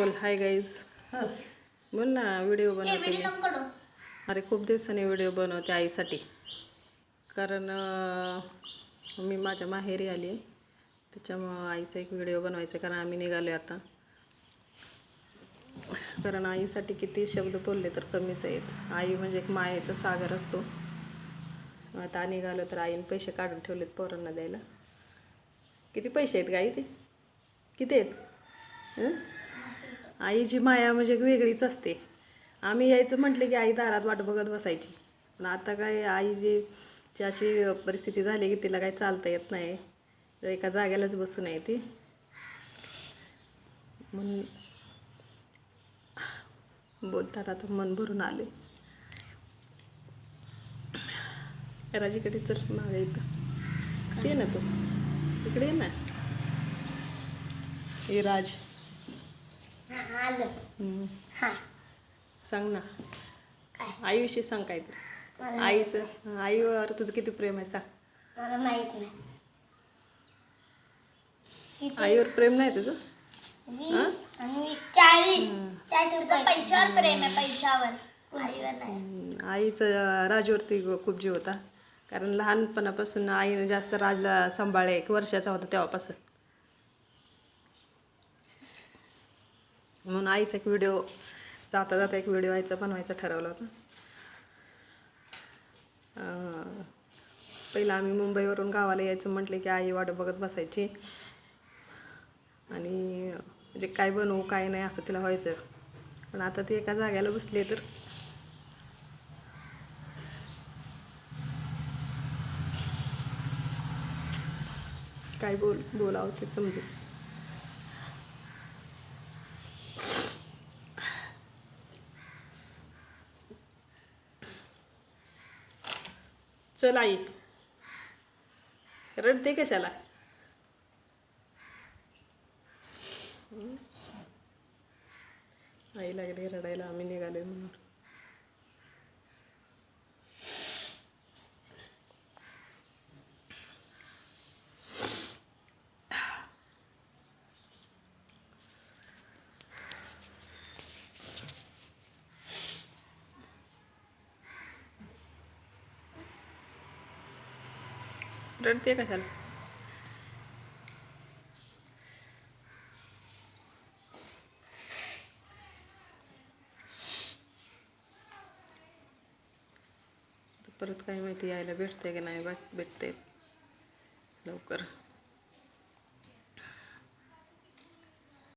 बोल hi guys. बोल ना, व्हिडिओ बनवते मी. अरे खूप दिवसांनी व्हिडिओ बनवते आईसाठी, कारण मी माझ्या माहेरी आली आहे, त्याच्यामुळं आईचा एक व्हिडिओ बनवायचा. कारण आम्ही निघालो आता, कारण आईसाठी किती शब्द बोलले तर कमीच आहेत. आई म्हणजे एक मायेचा सागर असतो. आता निघालो तर आईने पैसे काढून ठेवलेत पोरांना द्यायला. किती पैसे आहेत गाई? ते किती आहेत? आईची माया म्हणजे वेगळीच असते. आम्ही यायचं म्हटलं की आई दारात वाट बघत बसायची. पण आता काय आईची अशी परिस्थिती झाली की तिला काही चालता येत नाही, तर एका जागेलाच बसून आहे ती. म्हणून बोलताना तर मन भरून आले. राजीकडे चल, मागे इथं ते ना, तू इकडे ये ना. हे राज, सांग ना आईविषयी सांग काय तू. आईचं, आईवर तुझं किती प्रेम आहे सांग. मला माहित नाही. आईवर प्रेम नाही तुझं? 20 आणि 20 40 पैशावर प्रेम आहे, पैशावर, आईवर नाही. आईचं राजवरती खूप जीव होता, कारण लहानपणापासून आईने जास्त राजला सांभाळले. 1 वर्षाचा होता तेव्हापासून. म्हणून आईचा एक व्हिडिओ, जाता जाता एक व्हिडिओ आईचा बनवायचा ठरवला होता. पहिलं आम्ही मुंबईवरून गावाला यायचं म्हटलं की आई वाट बघत बसायची, आणि म्हणजे काय बनवू काय नाही असं तिला व्हायचं. पण आता ती एका जाग्याला बसली तर काय बोलावं ते समजेल. चल आई, रडते कशाला? आई लागली रडायला, आम्ही निघालोय म्हणून. रडते कशाला? परत काय माहिती यायला भेटते की नाही भेटते लवकर.